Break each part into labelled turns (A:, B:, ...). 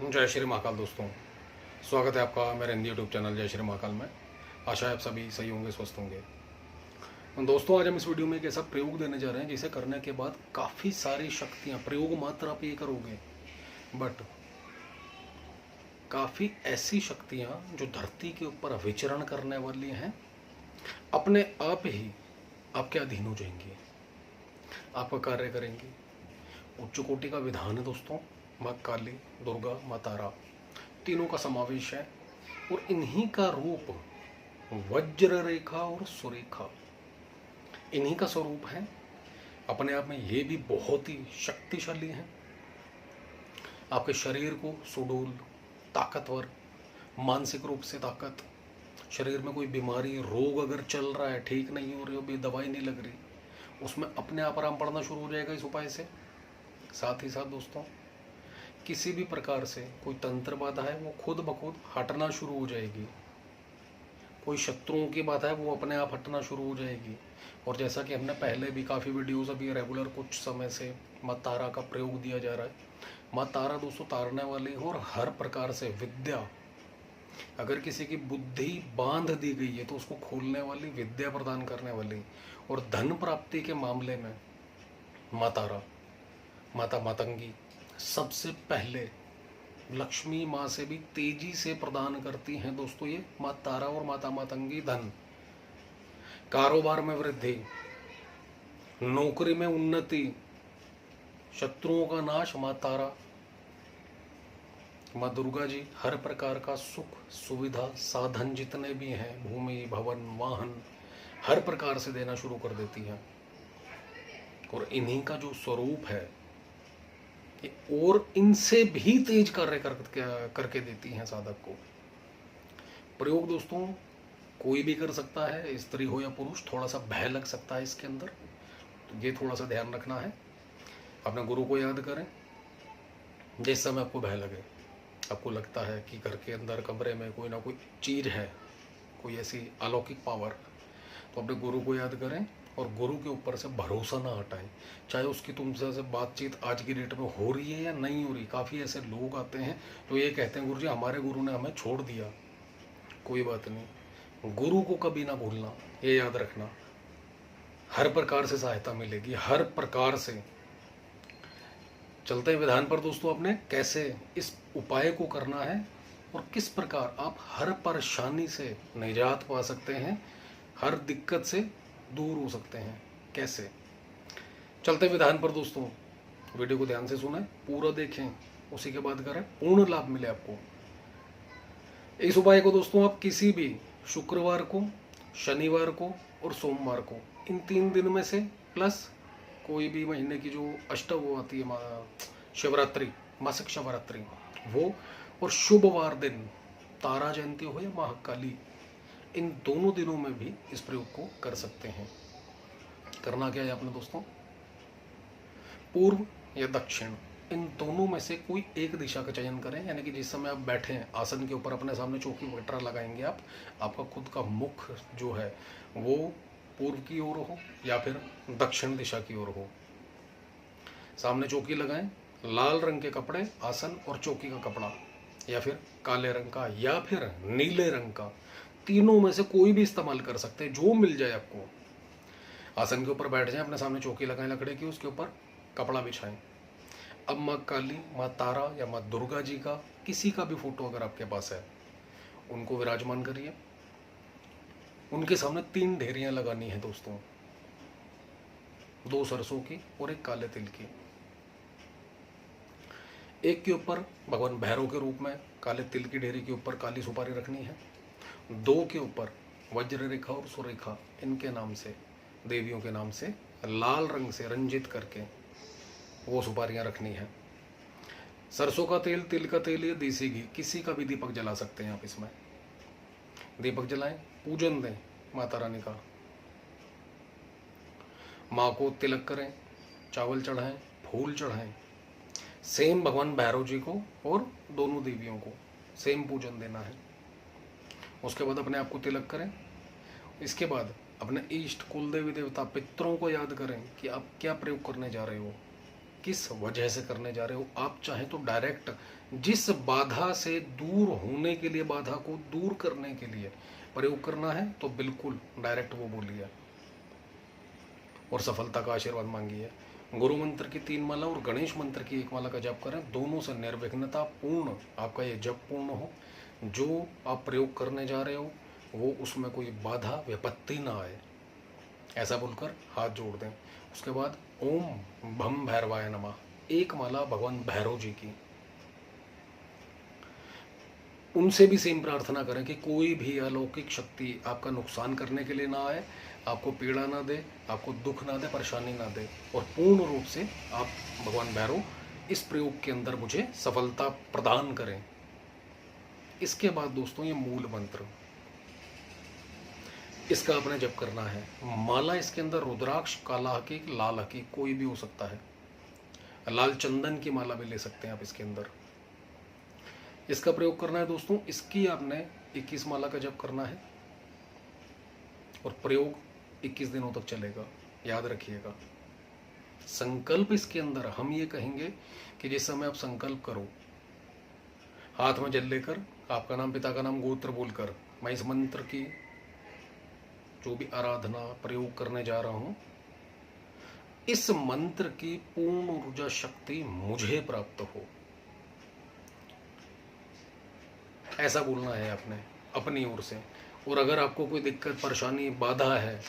A: जय श्री महाकाल दोस्तों, स्वागत है आपका मेरे हिंदी यूट्यूब चैनल जय श्री महाकाल में। आशा है आप सभी सही होंगे, स्वस्थ होंगे। दोस्तों, आज हम इस वीडियो में एक ऐसा प्रयोग देने जा रहे हैं जिसे करने के बाद काफ़ी सारी शक्तियाँ, प्रयोग मात्र आप ये करोगे बट काफ़ी ऐसी शक्तियाँ जो धरती के ऊपर विचरण करने वाली हैं, अपने आप ही आपके अधीन हो जाएंगी, आपका कार्य करेंगी। उच्च कोटि का विधान है दोस्तों। माँ काली, दुर्गा, माँ तारा, तीनों का समावेश है और इन्हीं का रूप वज्र रेखा और सुरेखा, इन्हीं का स्वरूप है। अपने आप में ये भी बहुत ही शक्तिशाली है। आपके शरीर को सुडौल, ताकतवर, मानसिक रूप से ताकत, शरीर में कोई बीमारी, रोग अगर चल रहा है, ठीक नहीं हो रही हो, दवाई नहीं लग रही, उसमें अपने आप आराम पड़ना शुरू हो जाएगा इस उपाय से। साथ ही साथ दोस्तों, किसी भी प्रकार से कोई तंत्र बाधा है वो खुद ब खुद हटना शुरू हो जाएगी। कोई शत्रुओं की बाधा है वो अपने आप हटना शुरू हो जाएगी। और जैसा कि हमने पहले भी काफ़ी वीडियोस, अभी रेगुलर कुछ समय से माँ तारा का प्रयोग दिया जा रहा है। माँ तारा दोस्तों तारने वाली है और हर प्रकार से विद्या, अगर किसी की बुद्धि बांध दी गई है तो उसको खोलने वाली, विद्या प्रदान करने वाली। और धन प्राप्ति के मामले में माँ तारा, माता मातंगी सबसे पहले लक्ष्मी माँ से भी तेजी से प्रदान करती हैं दोस्तों। ये माँ तारा और माता मातंगी धन, कारोबार में वृद्धि, नौकरी में उन्नति, शत्रुओं का नाश माँ तारा। माँ दुर्गा जी हर प्रकार का सुख, सुविधा, साधन जितने भी हैं, भूमि, भवन, वाहन, हर प्रकार से देना शुरू कर देती हैं। और इन्हीं का जो स्वरूप है और इनसे भी तेज कार्य करके देती हैं साधक को। प्रयोग दोस्तों कोई भी कर सकता है, स्त्री हो या पुरुष। थोड़ा सा भय लग सकता है इसके अंदर, तो ये थोड़ा सा ध्यान रखना है। अपने गुरु को याद करें। जिस समय आपको भय लगे, आपको लगता है कि घर के अंदर कमरे में कोई ना कोई चीज़ है, कोई ऐसी अलौकिक पावर, तो अपने गुरु को याद करें और गुरु के ऊपर से भरोसा ना हटाएं। चाहे उसकी तुमसे से बातचीत आज की डेट में हो रही है या नहीं हो रही। काफ़ी ऐसे लोग आते हैं जो ये कहते हैं, गुरु जी हमारे गुरु ने हमें छोड़ दिया। कोई बात नहीं, गुरु को कभी ना भूलना, ये याद रखना। हर प्रकार से सहायता मिलेगी, हर प्रकार से। चलते हैं विधान पर दोस्तों, अपने कैसे इस उपाय को करना है और किस प्रकार आप हर परेशानी से निजात पा सकते हैं, हर दिक्कत से दूर हो सकते हैं, कैसे। चलते विधान पर दोस्तों। वीडियो को ध्यान से सुने, पूरा देखें, उसी के बाद करें, पूर्ण लाभ मिले आपको। इस उपाय को दोस्तों आप किसी भी शुक्रवार को, शनिवार को और सोमवार को, इन 3 दिन में से, प्लस कोई भी महीने की जो अष्टव आती है, शिवरात्रि, मासिक शिवरात्रि, वो, और शुभवार दिन, तारा जयंती हो या महाकाली, इन दोनों दिनों में भी इस प्रयोग को कर सकते हैं। करना क्या है आपने दोस्तों, पूर्व या दक्षिण, इन दोनों में से कोई एक दिशा का चयन करें। यानी कि जिस समय आप बैठे हैं आसन के ऊपर, अपने सामने चौकी वगैरह लगाएंगे आप, आपका खुद का मुख जो है वो पूर्व की ओर हो या फिर दक्षिण दिशा की ओर हो। सामने चौकी लगाएं, लाल रंग के कपड़े, आसन और चौकी का कपड़ा, या फिर काले रंग का या फिर नीले रंग का, तीनों में से कोई भी इस्तेमाल कर सकते हैं, जो मिल जाए आपको। आसन के ऊपर बैठ जाएं, अपने सामने चौकी लगाएं लकड़े की, उसके ऊपर कपड़ा बिछाएं। अब माँ काली, माँ तारा या माँ दुर्गा जी का किसी का भी फोटो अगर आपके पास है, उनको विराजमान करिए। उनके सामने 3 ढेरियां लगानी है दोस्तों, 2 सरसों की और 1 काले तिल की। एक के ऊपर भगवान भैरव के रूप में काले तिल की ढेरी के ऊपर काली सुपारी रखनी है। 2 के ऊपर वज्र रेखा और सुरेखा, इनके नाम से, देवियों के नाम से लाल रंग से रंजित करके वो सुपारियां रखनी है। सरसों का तेल, तिल का तेल या देसी घी, किसी का भी दीपक जला सकते हैं आप। इसमें दीपक जलाएं, पूजन दें माता रानी का, माँ को तिलक करें, चावल चढ़ाएं, फूल चढ़ाएं। सेम भगवान भैरव जी को और दोनों देवियों को सेम पूजन देना है। उसके बाद अपने आप को तिलक करें। इसके बाद अपने इष्ट, कुल देवी देवता, पितरों को याद करें कि आप क्या प्रयोग करने जा रहे हो। किस वजह से करने जा रहे हो। आप चाहें तो डायरेक्ट जिस बाधा से दूर होने के लिए, बाधा को दूर करने के लिए प्रयोग करना है तो बिल्कुल डायरेक्ट वो बोलिए और सफलता का आशीर्वाद मांगिए। गुरु मंत्र की 3 माला और गणेश मंत्र की 1 माला का जप करें, दोनों से निर्विघ्नता पूर्ण आपका ये जप पूर्ण हो। जो आप प्रयोग करने जा रहे हो वो उसमें कोई बाधा विपत्ति ना आए, ऐसा बोलकर हाथ जोड़ दें। उसके बाद ओम भम भैरवाय नमः 1 माला भगवान भैरव जी की, उनसे भी सेम प्रार्थना करें कि कोई भी अलौकिक शक्ति आपका नुकसान करने के लिए ना आए, आपको पीड़ा ना दे, आपको दुख ना दे, परेशानी ना दे, और पूर्ण रूप से आप भगवान भैरव इस प्रयोग के अंदर मुझे सफलता प्रदान करें। इसके बाद दोस्तों ये मूल मंत्र, इसका आपने जप करना है। माला इसके अंदर रुद्राक्ष, काला हकीक, लाल हकीक कोई भी हो सकता है, लाल चंदन की माला भी ले सकते हैं आप इसके अंदर। इसका प्रयोग करना है दोस्तों। इसकी आपने 21 माला का जप करना है और प्रयोग 21 दिनों तक चलेगा, याद रखिएगा। संकल्प इसके अंदर हम ये कहेंगे कि जिस समय आप संकल्प करो, हाथ में जल लेकर आपका नाम, पिता का नाम, गोत्र बोलकर मैं इस मंत्र की जो भी आराधना प्रयोग करने जा रहा हूं, इस मंत्र की पूर्ण ऊर्जा शक्ति मुझे प्राप्त हो, ऐसा बोलना है आपने अपनी ओर से। और अगर आपको कोई दिक्कत, परेशानी, बाधा है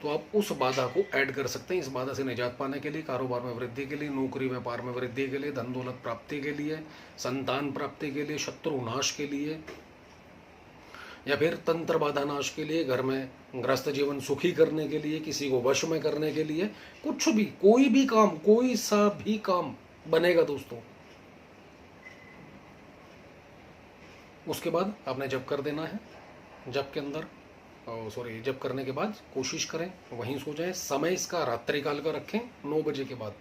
A: तो आप उस बाधा को ऐड कर सकते हैं। इस बाधा से निजात पाने के लिए, कारोबार में वृद्धि के लिए, नौकरी व्यापार में वृद्धि के लिए, धन दौलत प्राप्ति के लिए, संतान प्राप्ति के लिए, शत्रु नाश के लिए, या फिर तंत्र बाधा नाश के लिए, घर में ग्रस्त जीवन सुखी करने के लिए, किसी को वश में करने के लिए, कुछ भी, कोई भी काम, कोई सा भी काम बनेगा दोस्तों। उसके बाद आपने जप कर देना है। जप के अंदर जप करने के बाद कोशिश करें वहीं सो जाएं। समय इसका रात्रि काल का रखें 9 बजे के बाद,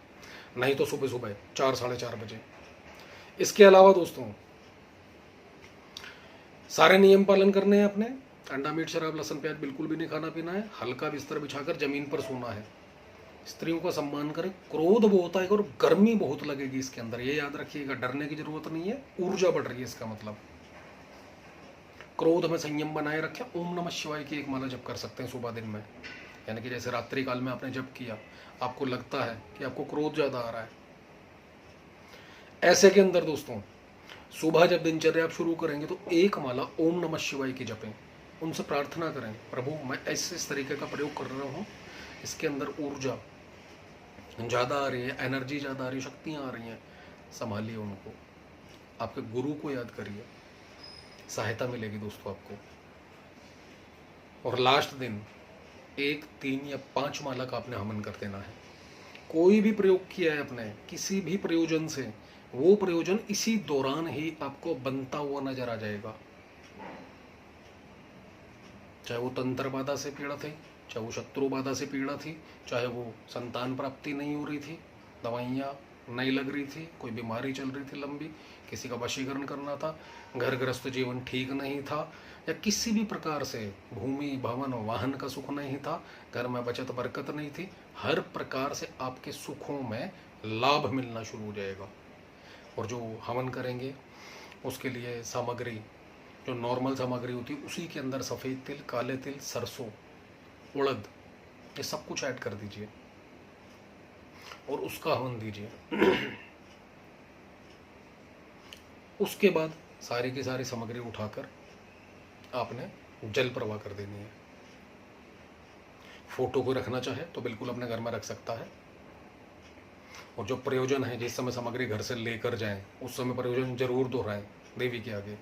A: नहीं तो सुबह सुबह 4 साढ़े 4 बजे। इसके अलावा दोस्तों सारे नियम पालन करने हैं अपने। अंडा, मीट, शराब, लहसुन, प्याज बिल्कुल भी नहीं खाना पीना है। हल्का बिस्तर बिछाकर जमीन पर सोना है। स्त्रियों का सम्मान करें। क्रोध बहुत आएगा और गर्मी बहुत लगेगी इसके अंदर, ये याद रखिएगा। डरने की जरूरत नहीं है, ऊर्जा बढ़ रही है इसका मतलब। क्रोध में संयम बनाए रखें। ओम नमः शिवाय की 1 माला जप कर सकते हैं सुबह दिन में, यानी कि जैसे रात्रि काल में आपने जप किया, आपको लगता है कि आपको क्रोध ज्यादा आ रहा है, ऐसे के अंदर दोस्तों सुबह जब दिनचर्या आप शुरू करेंगे तो 1 माला ओम नमः शिवाय की जपें। उनसे प्रार्थना करें, प्रभु मैं इस तरीके का प्रयोग कर रहा हूँ, इसके अंदर ऊर्जा ज़्यादा आ रही है, एनर्जी ज़्यादा आ रही है, शक्तियाँ आ रही हैं, संभालिए उनको। आपके गुरु को याद करिए, सहायता मिलेगी दोस्तों आपको। और लास्ट दिन 1, 3 या 5 माला का आपने हवन कर देना है। कोई भी प्रयोग किया है आपने किसी भी प्रयोजन से, वो प्रयोजन इसी दौरान ही आपको बनता हुआ नजर आ जाएगा। चाहे वो तंत्र बाधा से पीड़ा थी, चाहे वो शत्रु बाधा से पीड़ा थी, चाहे वो संतान प्राप्ति नहीं हो रही थी, दवाइयाँ नहीं लग रही थी, कोई बीमारी चल रही थी लंबी, किसी का वशीकरण करना था, घर ग्रस्त जीवन ठीक नहीं था, या किसी भी प्रकार से भूमि, भवन, वाहन का सुख नहीं था, घर में बचत बरकत नहीं थी, हर प्रकार से आपके सुखों में लाभ मिलना शुरू हो जाएगा। और जो हवन करेंगे उसके लिए सामग्री जो नॉर्मल सामग्री होती है, उसी के अंदर सफ़ेद तिल, काले तिल, सरसों, उड़द, ये सब कुछ ऐड कर दीजिए और उसका हवन दीजिए। उसके बाद सारी की सारी सामग्री उठाकर आपने जल प्रवाह कर देनी है। फोटो को रखना चाहे तो बिल्कुल अपने घर में रख सकता है। और जो प्रयोजन है, जिस समय सामग्री घर से लेकर जाएं उस समय प्रयोजन जरूर दोहराएं देवी के आगे।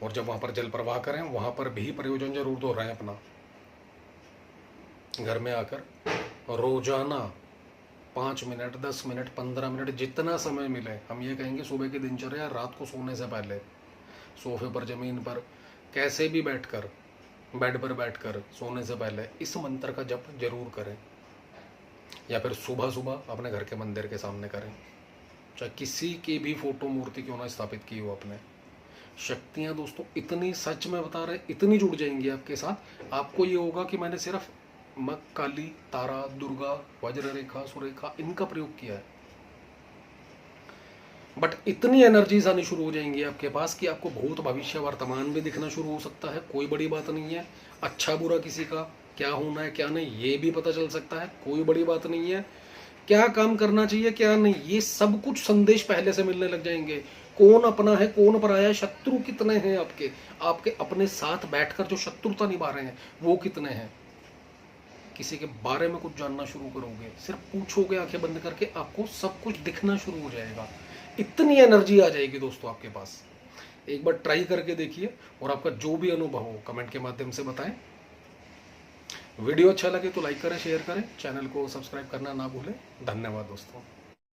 A: और जब वहाँ पर जल प्रवाह करें वहाँ पर भी प्रयोजन जरूर दोहराएं अपना। घर में आकर रोजाना 5 मिनट, 10 मिनट, 15 मिनट, जितना समय मिले, हम ये कहेंगे सुबह की दिनचर्या, रात को सोने से पहले सोफे पर, जमीन पर, कैसे भी बैठकर, बेड पर बैठकर सोने से पहले इस मंत्र का जप जरूर करें। या फिर सुबह सुबह अपने घर के मंदिर के सामने करें, चाहे किसी की भी फोटो मूर्ति क्यों ना स्थापित की हो आपने। शक्तियाँ दोस्तों इतनी, सच में बता रहे, इतनी जुड़ जाएंगी आपके साथ, आपको ये होगा कि मैंने सिर्फ काली, तारा, दुर्गा, वज्र रेखा, सुरेखा इनका प्रयोग किया है, बट इतनी एनर्जीज आनी शुरू हो जाएंगी आपके पास कि आपको भूत भविष्य वर्तमान भी दिखना शुरू हो सकता है। कोई बड़ी बात नहीं है। अच्छा बुरा किसी का क्या होना है क्या नहीं ये भी पता चल सकता है, कोई बड़ी बात नहीं है। क्या काम करना चाहिए क्या नहीं ये सब कुछ संदेश पहले से मिलने लग जाएंगे। कौन अपना है कौन पराया है, शत्रु कितने हैं आपके, आपके अपने साथ बैठकर जो शत्रुता निभा रहे हैं वो कितने हैं। किसी के बारे में कुछ जानना शुरू करोगे, सिर्फ पूछोगे आंखें बंद करके, आपको सब कुछ दिखना शुरू हो जाएगा। इतनी एनर्जी आ जाएगी दोस्तों आपके पास। एक बार ट्राई करके देखिए और आपका जो भी अनुभव हो कमेंट के माध्यम से बताएं। वीडियो अच्छा लगे तो लाइक करें, शेयर करें, चैनल को सब्सक्राइब करना ना भूलें। धन्यवाद दोस्तों।